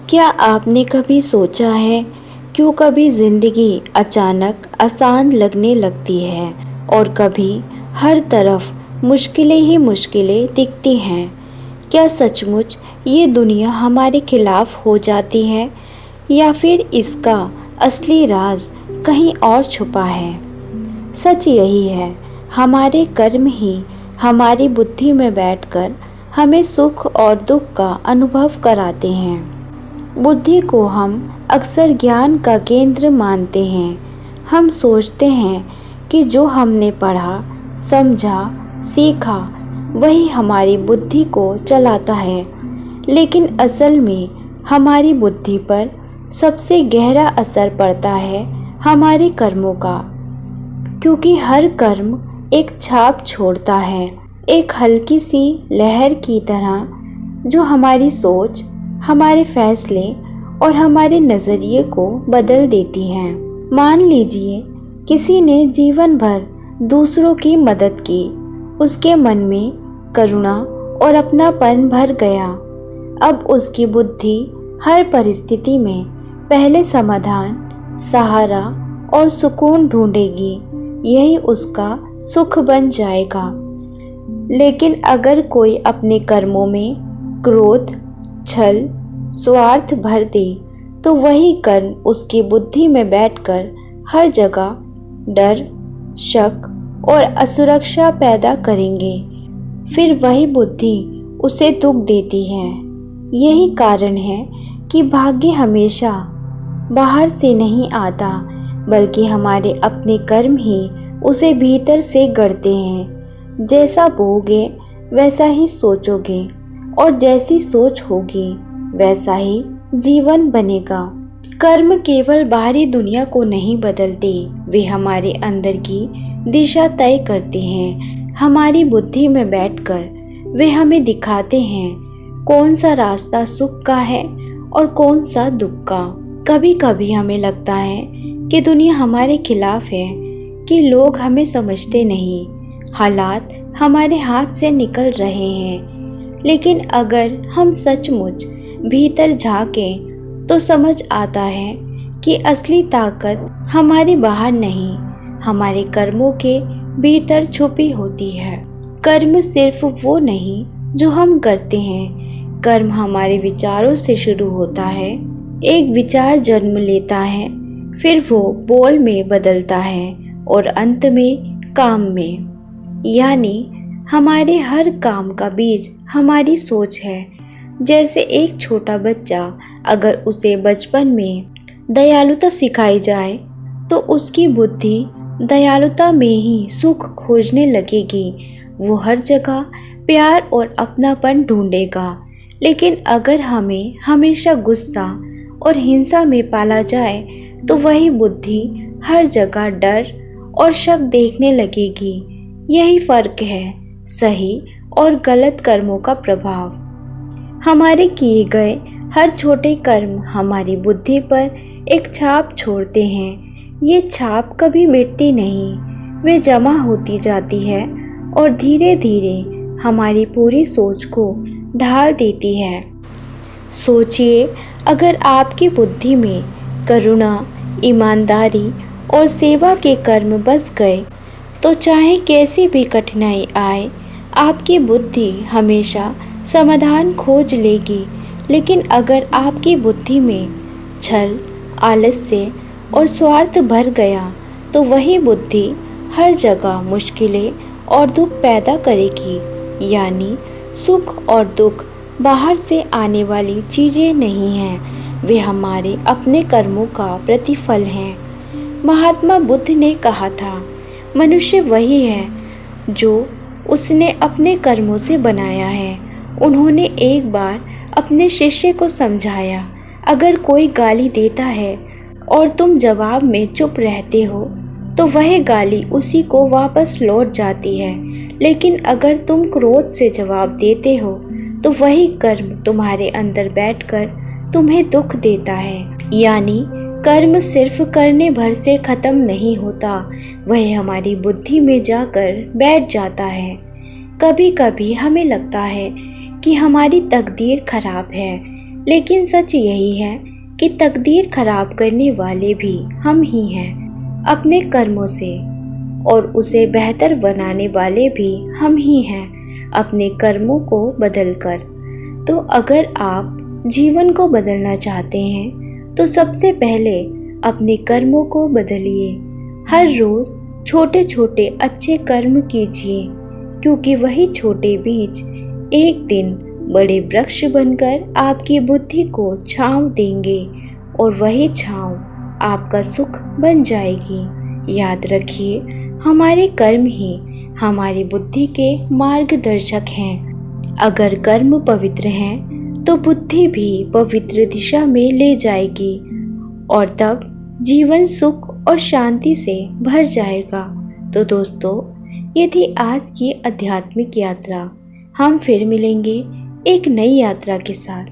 क्या आपने कभी सोचा है क्यों कभी ज़िंदगी अचानक आसान लगने लगती है और कभी हर तरफ मुश्किलें ही मुश्किलें दिखती हैं। क्या सचमुच ये दुनिया हमारे खिलाफ हो जाती है या फिर इसका असली राज कहीं और छुपा है। सच यही है, हमारे कर्म ही हमारी बुद्धि में बैठकर हमें सुख और दुख का अनुभव कराते हैं। बुद्धि को हम अक्सर ज्ञान का केंद्र मानते हैं। हम सोचते हैं कि जो हमने पढ़ा, समझा, सीखा वही हमारी बुद्धि को चलाता है। लेकिन असल में हमारी बुद्धि पर सबसे गहरा असर पड़ता है हमारे कर्मों का, क्योंकि हर कर्म एक छाप छोड़ता है, एक हल्की सी लहर की तरह जो हमारी सोच, हमारे फैसले और हमारे नज़रिए को बदल देती हैं। मान लीजिए किसी ने जीवन भर दूसरों की मदद की, उसके मन में करुणा और अपनापन भर गया। अब उसकी बुद्धि हर परिस्थिति में पहले समाधान, सहारा और सुकून ढूंढेगी, यही उसका सुख बन जाएगा। लेकिन अगर कोई अपने कर्मों में क्रोध, छल, स्वार्थ भर दे तो वही कर्म उसकी बुद्धि में बैठकर हर जगह डर, शक और असुरक्षा पैदा करेंगे। फिर वही बुद्धि उसे दुख देती है। यही कारण है कि भाग्य हमेशा बाहर से नहीं आता, बल्कि हमारे अपने कर्म ही उसे भीतर से गढ़ते हैं। जैसा बोओगे वैसा ही सोचोगे और जैसी सोच होगी वैसा ही जीवन बनेगा। कर्म केवल बाहरी दुनिया को नहीं बदलते, वे हमारे अंदर की दिशा तय करते हैं। हमारी बुद्धि में बैठकर वे हमें दिखाते हैं कौन सा रास्ता सुख का है और कौन सा दुख का। कभी कभी हमें लगता है कि दुनिया हमारे खिलाफ है, कि लोग हमें समझते नहीं, हालात हमारे हाथ से निकल रहे हैं। लेकिन अगर हम सचमुच भीतर झांकें तो समझ आता है कि असली ताकत हमारे बाहर नहीं, हमारे कर्मों के भीतर छुपी होती है। कर्म सिर्फ वो नहीं जो हम करते हैं, कर्म हमारे विचारों से शुरू होता है। एक विचार जन्म लेता है, फिर वो बोल में बदलता है और अंत में काम में। यानी हमारे हर काम का बीज हमारी सोच है। जैसे एक छोटा बच्चा, अगर उसे बचपन में दयालुता सिखाई जाए तो उसकी बुद्धि दयालुता में ही सुख खोजने लगेगी। वो हर जगह प्यार और अपनापन ढूंढेगा। लेकिन अगर हमें हमेशा गुस्सा और हिंसा में पाला जाए तो वही बुद्धि हर जगह डर और शक देखने लगेगी। यही फर्क है सही और गलत कर्मों का प्रभाव। हमारे किए गए हर छोटे कर्म हमारी बुद्धि पर एक छाप छोड़ते हैं। ये छाप कभी मिटती नहीं, वे जमा होती जाती है और धीरे धीरे हमारी पूरी सोच को ढाल देती है। सोचिए, अगर आपकी बुद्धि में करुणा, ईमानदारी और सेवा के कर्म बस गए तो चाहे कैसी भी कठिनाई आए, आपकी बुद्धि हमेशा समाधान खोज लेगी। लेकिन अगर आपकी बुद्धि में छल, आलस्य और स्वार्थ भर गया तो वही बुद्धि हर जगह मुश्किलें और दुख पैदा करेगी। यानी सुख और दुख बाहर से आने वाली चीज़ें नहीं हैं, वे हमारे अपने कर्मों का प्रतिफल हैं। महात्मा बुद्ध ने कहा था, मनुष्य वही है जो उसने अपने कर्मों से बनाया है। उन्होंने एक बार अपने शिष्य को समझाया, अगर कोई गाली देता है और तुम जवाब में चुप रहते हो तो वह गाली उसी को वापस लौट जाती है। लेकिन अगर तुम क्रोध से जवाब देते हो तो वही कर्म तुम्हारे अंदर बैठकर तुम्हें दुख देता है। यानी कर्म सिर्फ करने भर से खत्म नहीं होता, वह हमारी बुद्धि में जाकर बैठ जाता है। कभी कभी हमें लगता है कि हमारी तकदीर खराब है, लेकिन सच यही है कि तकदीर खराब करने वाले भी हम ही हैं अपने कर्मों से, और उसे बेहतर बनाने वाले भी हम ही हैं अपने कर्मों को बदलकर। तो अगर आप जीवन को बदलना चाहते हैं तो सबसे पहले अपने कर्मों को बदलिए। हर रोज़ छोटे छोटे अच्छे कर्म कीजिए, क्योंकि वही छोटे बीज एक दिन बड़े वृक्ष बनकर आपकी बुद्धि को छांव देंगे, और वही छांव आपका सुख बन जाएगी। याद रखिए, हमारे कर्म ही हमारी बुद्धि के मार्गदर्शक हैं। अगर कर्म पवित्र हैं तो बुद्धि भी पवित्र दिशा में ले जाएगी, और तब जीवन सुख और शांति से भर जाएगा। तो दोस्तों, ये थी आज की आध्यात्मिक यात्रा। हम फिर मिलेंगे एक नई यात्रा के साथ।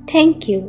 Thank you.